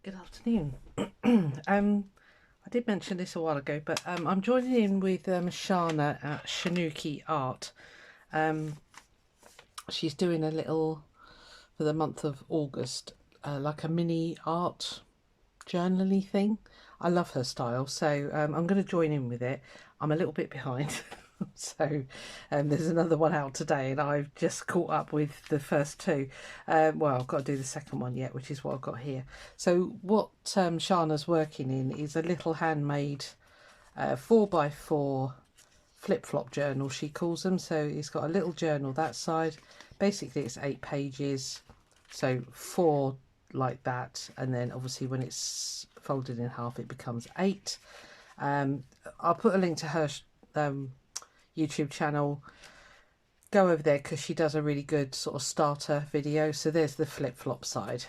Good afternoon. I did mention this a while ago, but I'm joining in with Shana at Shanuki Art. Um, she's doing a little, for the month of August, like a mini art journaly thing. I love her style, so I'm going to join in with it. I'm a little bit behind. So there's another one out today, and I've just caught up with the first two. Well, I've got to do the second one yet, which is what I've got here. So what Shana's working in is a little handmade 4x4 flip-flop journal, she calls them. So it's got a little journal that side. Basically it's 8 pages, so 4 like that, and then obviously when it's folded in half it becomes 8. I'll put a link to her YouTube channel. Go over there because she does a really good sort of starter video. So there's the flip-flop side.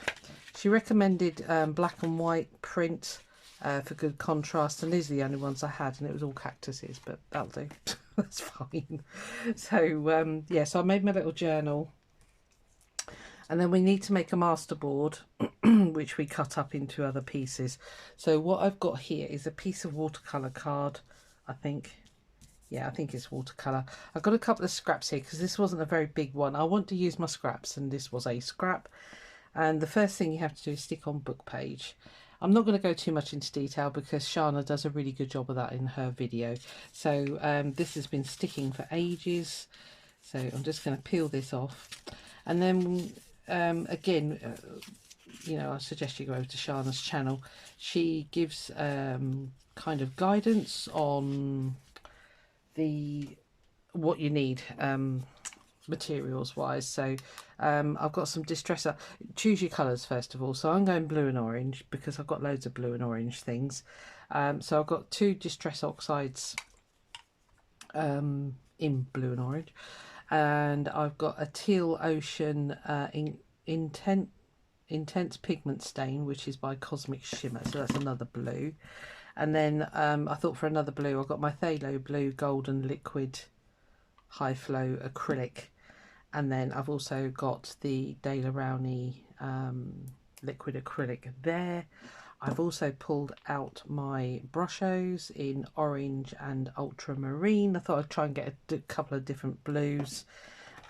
She recommended black and white print for good contrast, and these are the only ones I had, and it was all cactuses, but that'll do. That's fine. So yeah, so I made my little journal, and then we need to make a masterboard which we cut up into other pieces. So what I've got here is a piece of watercolor card, I think. Yeah, I think it's watercolour. I've got a couple of scraps here because this wasn't a very big one. I want to use my scraps, and this was a scrap. And the first thing you have to do is stick on book page. I'm not going to go too much into detail because Shana does a really good job of that in her video. So this has been sticking for ages. So I'm just going to peel this off. And then again, you know, I suggest you go over to Shana's channel. She gives kind of guidance on what you need materials wise. So I've got some distresser. Choose your colours first of all. So I'm going blue and orange because I've got loads of blue and orange things. So I've got 2 distress oxides in blue and orange, and I've got a teal ocean intense pigment stain, which is by Cosmic Shimmer, so that's another blue. And then I thought for another blue, I've got my Phthalo Blue Golden Liquid High Flow Acrylic. And then I've also got the De La Rowney Liquid Acrylic there. I've also pulled out my Brushos in orange and ultramarine. I thought I'd try and get a couple of different blues.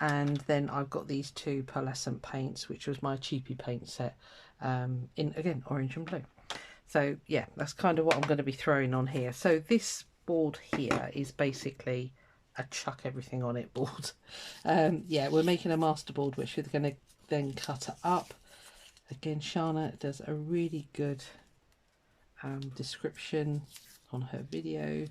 And then I've got these 2 pearlescent paints, which was my cheapy paint set, in, again, orange and blue. So yeah, that's kind of what I'm going to be throwing on here. So this board here is basically a chuck everything on it board. Yeah, we're making a master board which we're going to then cut it up. Again, Shana does a really good description on her video.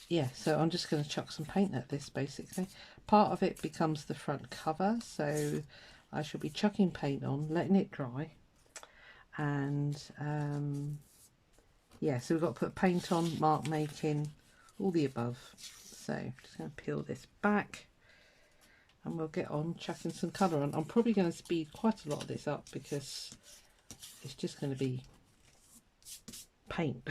Yeah, so I'm just going to chuck some paint at this basically. Part of it becomes the front cover, so I shall be chucking paint on, letting it dry. And yeah, so we've got to put paint on, mark making, all the above. So I'm just going to peel this back and we'll get on chucking some colour on. I'm probably going to speed quite a lot of this up because it's just going to be paint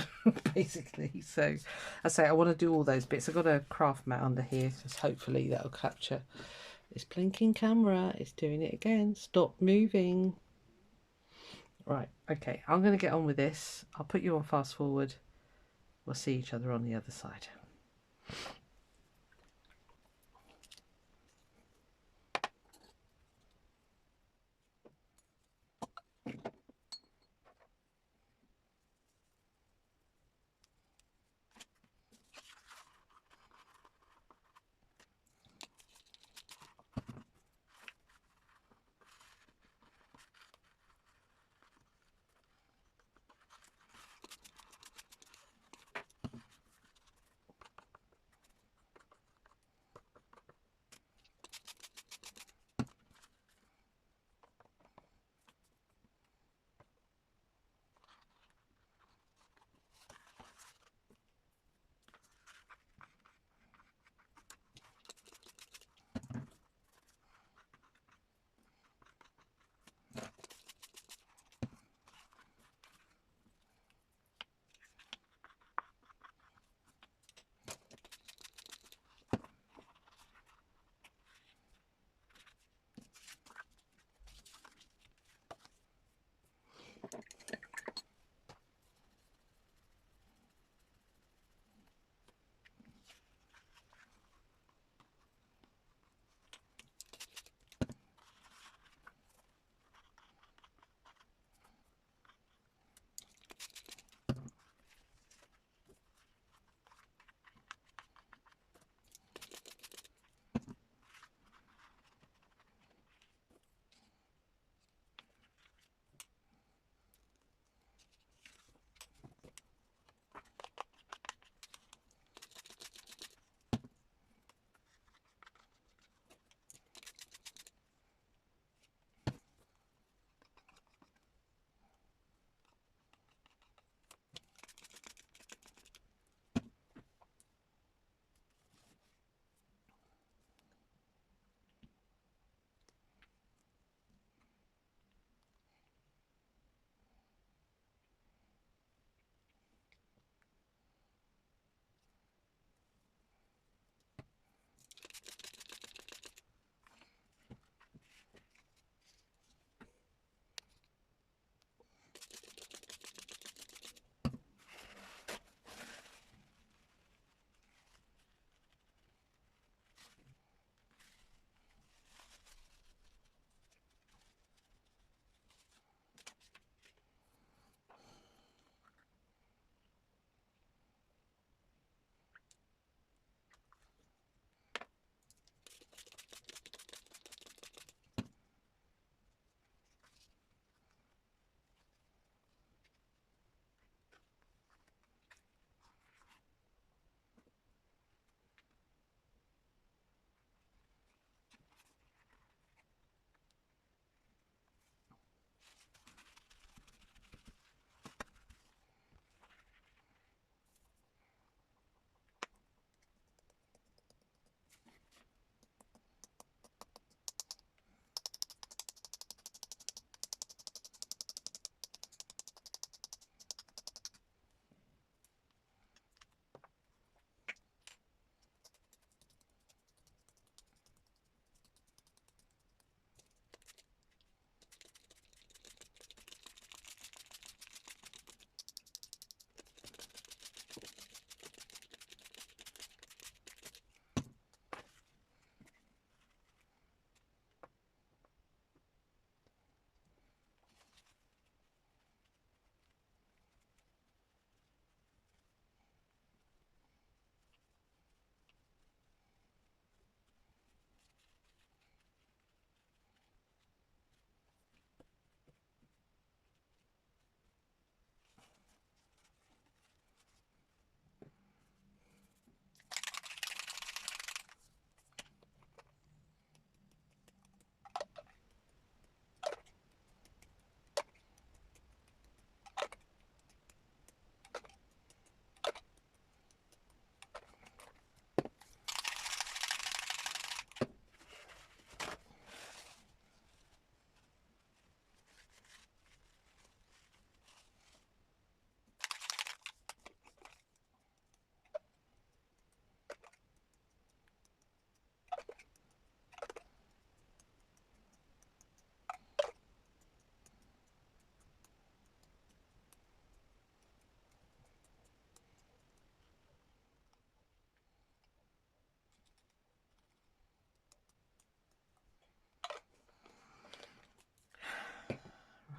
basically. So I say I want to do all those bits. I've got a craft mat under here, so hopefully that'll capture. This blinking camera is doing it again. Stop moving. Right, okay, I'm going to get on with this. I'll put you on fast forward. We'll see each other on the other side.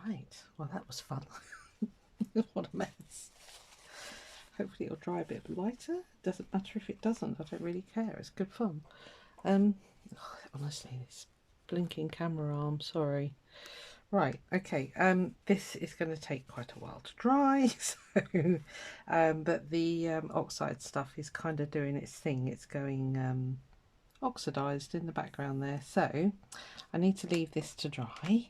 Right, well that was fun. What a mess. Hopefully it'll dry a bit lighter. Doesn't matter if it doesn't, I don't really care, it's good fun. Honestly, this blinking camera arm, sorry. Right, okay, this is going to take quite a while to dry, so, but the oxide stuff is kind of doing its thing. It's going oxidised in the background there, so I need to leave this to dry.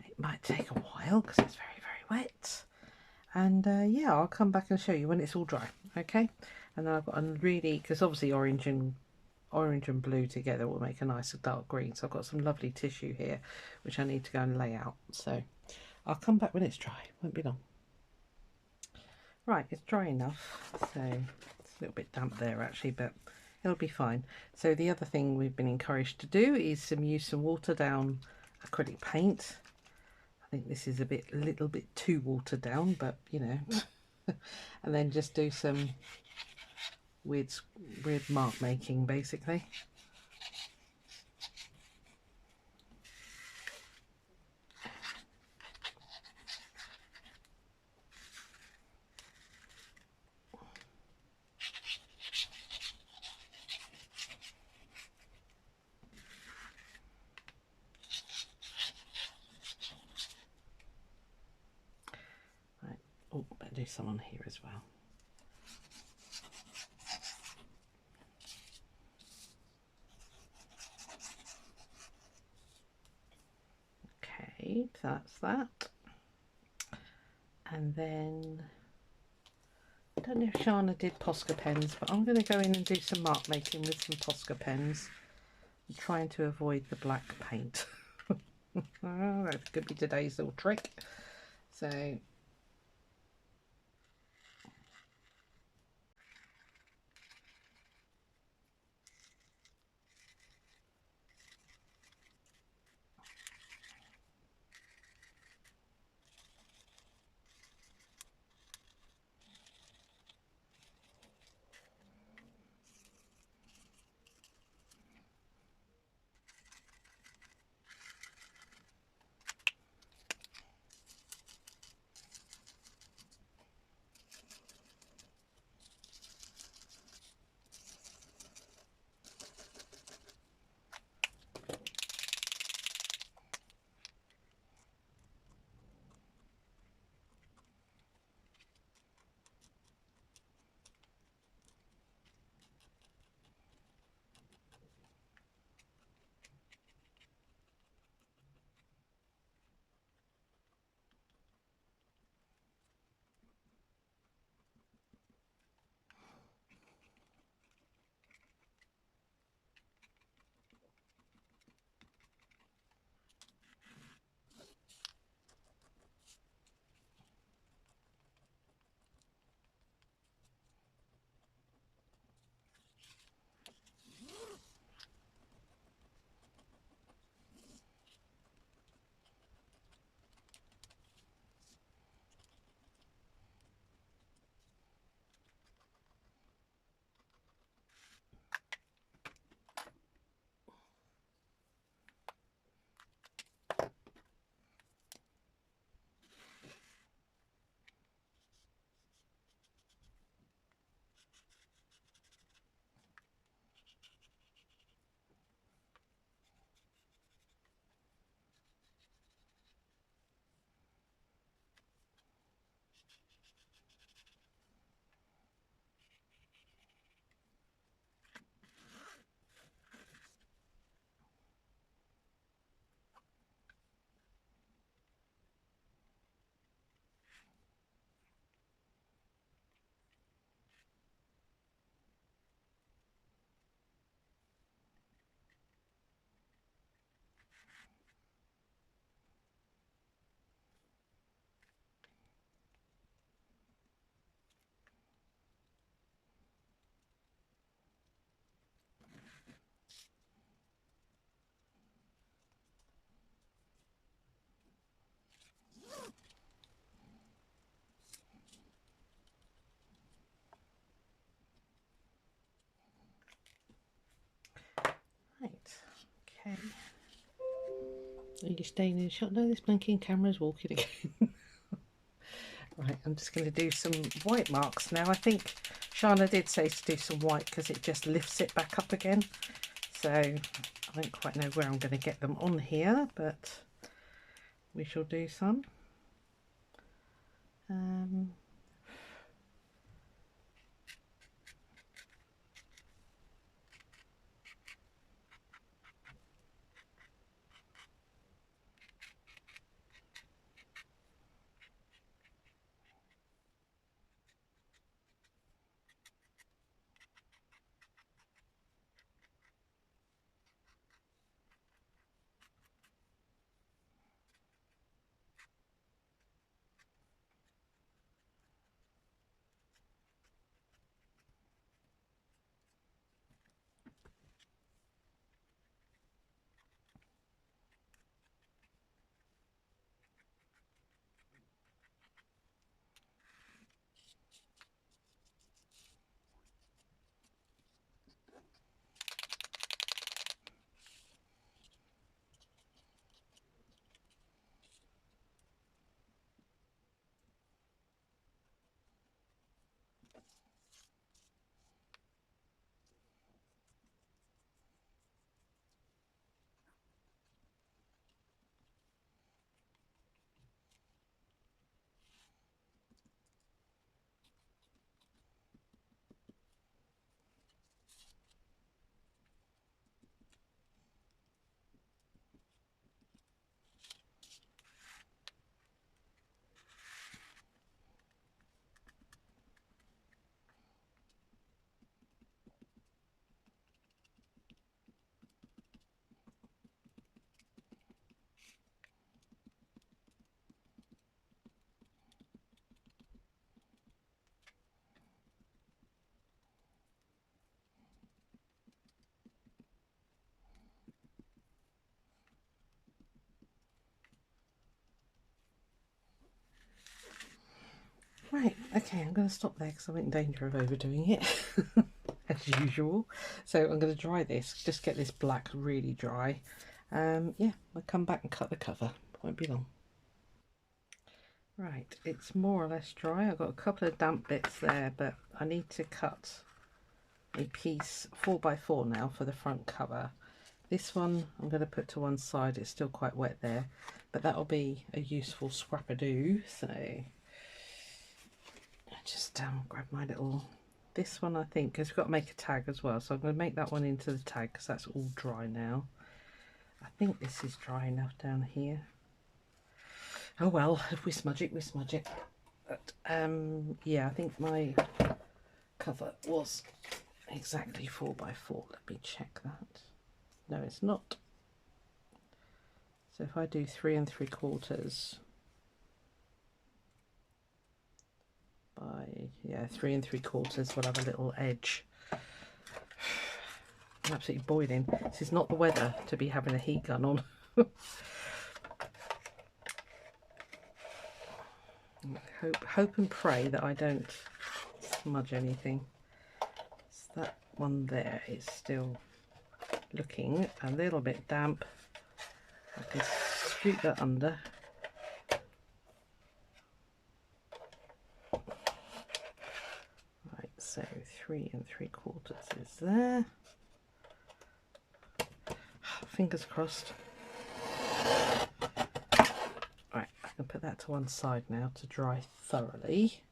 It might take a while because it's very, very wet. And yeah, I'll come back and show you when it's all dry, okay? And then I've got a really, because obviously orange and blue together will make a nice dark green. So I've got some lovely tissue here, which I need to go and lay out. So I'll come back when it's dry, won't be long. Right, it's dry enough. So it's a little bit damp there actually, but it'll be fine. So the other thing we've been encouraged to do is use some watered down acrylic paint. think this is a little bit too watered down, but you know. And then just do some weird mark making, basically. Right. Oh, better do some on here as well. Okay, that's that. And then I don't know if Shana did Posca pens, but I'm going to go in and do some mark making with some Posca pens. I'm trying to avoid the black paint. Oh, that could be today's little trick. So right, okay. Are you staying in the shot? No, this blinking camera's walking again. Right, I'm just going to do some white marks now. I think Shana did say to do some white because it just lifts it back up again. So I don't quite know where I'm going to get them on here, but we shall do some. Right, okay, I'm going to stop there because I'm in danger of overdoing it, as usual. So I'm going to dry this, just get this black really dry. Yeah, I'll come back and cut the cover. Won't be long. Right, it's more or less dry. I've got a couple of damp bits there, but I need to cut a piece 4x4 now for the front cover. This one I'm going to put to one side. It's still quite wet there, but that'll be a useful scrap-a-do. So I just grab my little, this one I think, because we've got to make a tag as well, so I'm going to make that one into the tag because that's all dry now. I think this is dry enough down here. Oh well, if we smudge it, we smudge it. But yeah, I think my cover was exactly 4x4. Let me check that. No, it's not. So if I do 3 3/4 by, yeah, 3 3/4, we'll have a little edge. I'm absolutely boiling. This is not the weather to be having a heat gun on. Hope and pray that I don't smudge anything. So that one there is still looking a little bit damp. I can scoop that under. Right, so 3 3/4 is there. Fingers crossed. Right, I can put that to one side now to dry thoroughly.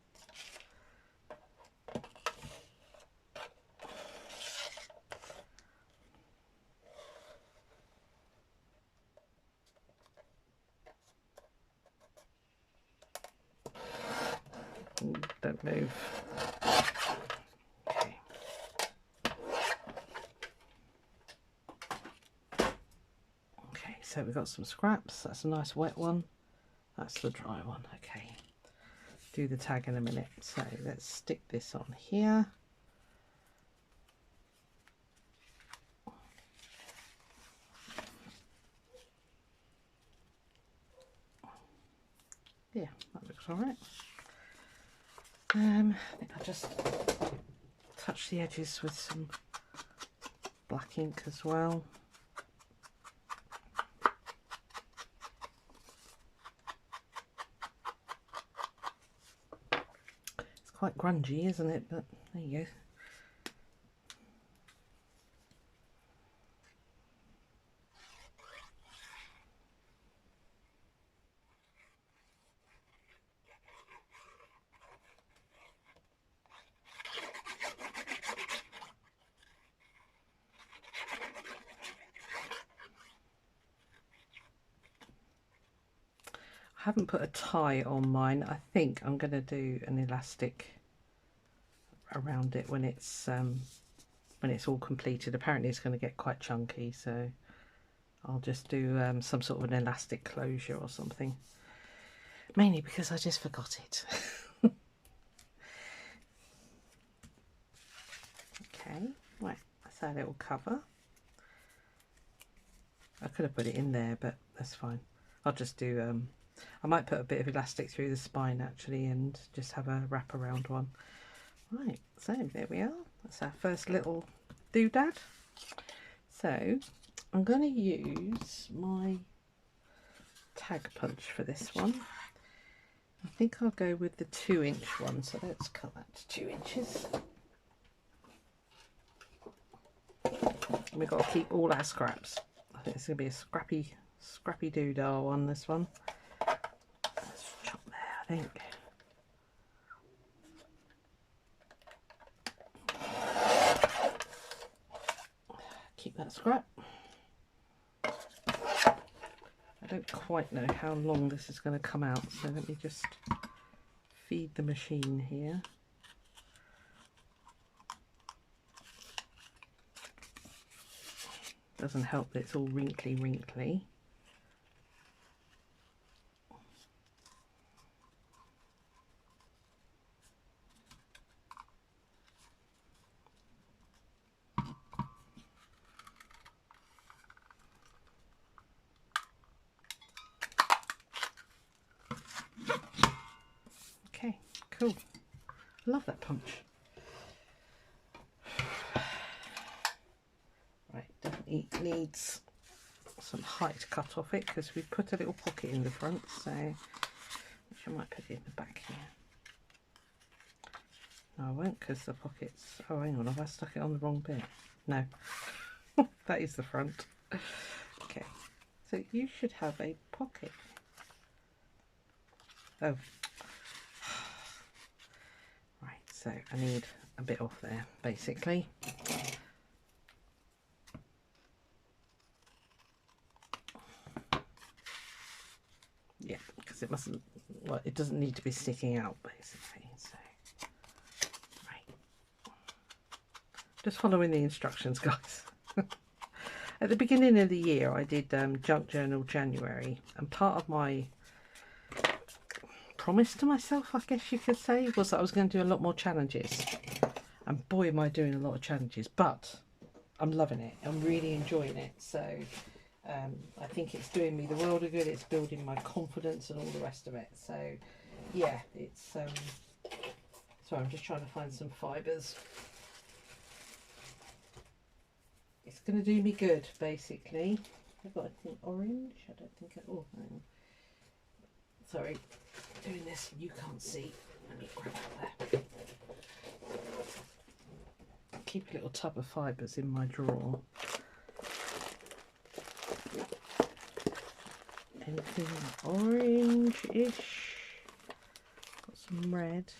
Don't move. Okay. Okay, so we've got some scraps. That's a nice wet one. That's the dry one. Okay. Do the tag in a minute. So let's stick this on here. Yeah, that looks all right. I think I'll just touch the edges with some black ink as well. It's quite grungy, isn't it? But there you go. I haven't put a tie on mine. I think I'm going to do an elastic around it when it's all completed. Apparently it's going to get quite chunky, so I'll just do some sort of an elastic closure or something. Mainly because I just forgot it. Okay, right, that's our little cover. I could have put it in there, but that's fine. I'll just do I might put a bit of elastic through the spine actually and just have a wrap around one. Right, so there we are. That's our first little doodad. So I'm going to use my tag punch for this one. I think I'll go with the 2-inch one, so let's cut that to 2 inches. And we've got to keep all our scraps. I think it's going to be a scrappy doodah one, this one. Let's chop there, I think. Keep that scrap. I don't quite know how long this is going to come out, so let me just feed the machine here. Doesn't help that it's all wrinkly. Okay, cool. I love that punch. Right, definitely needs some height cut off it because we put a little pocket in the front, so which I might put it in the back here. No, I won't, because the pockets. Oh, hang on, have I stuck it on the wrong bit? No, that is the front. Okay, so you should have a pocket. Oh, right, so I need a bit off there, basically. Yeah, because it mustn't, well, it doesn't need to be sticking out, basically. So, right, just following the instructions, guys. At the beginning of the year, I did Junk Journal January, and part of my promise to myself, I guess you could say, was that I was going to do a lot more challenges. And boy, am I doing a lot of challenges, but I'm loving it. I'm really enjoying it. So I think it's doing me the world of good. It's building my confidence and all the rest of it. So yeah, it's sorry, I'm just trying to find some fibres. It's going to do me good, basically. I've got, I think, orange. I don't think I, oh, hang on. Sorry, doing this, you can't see. Let me grab it there. Keep a little tub of fibres in my drawer. Anything orange-ish. Got some red.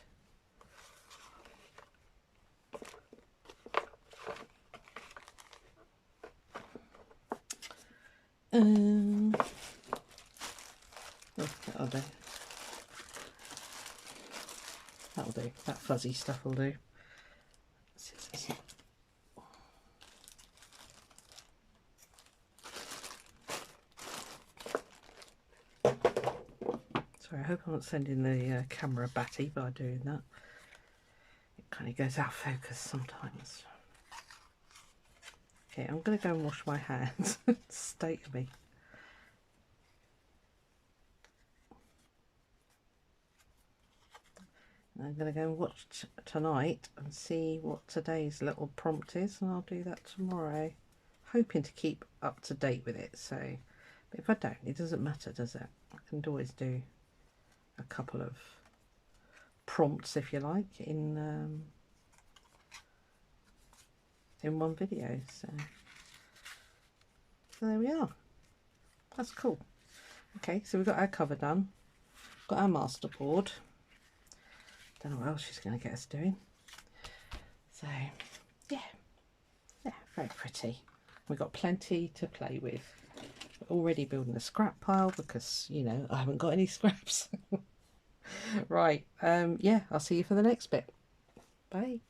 Oh, that'll do. That'll do. That fuzzy stuff will do. Sorry, I hope I'm not sending the camera batty by doing that. It kind of goes out of focus sometimes. Okay, I'm going to go and wash my hands. State of me. I'm going to go and watch tonight and see what today's little prompt is, and I'll do that tomorrow. Hoping to keep up to date with it, so but if I don't, it doesn't matter, does it? I can always do a couple of prompts, if you like, in one video. So there we are. That's cool. Okay, so we've got our cover done. Got our master board. Don't know what else she's going to get us doing. So yeah, very pretty. We've got plenty to play with. We're already building a scrap pile because, you know, I haven't got any scraps. Right, yeah, I'll see you for the next bit. Bye.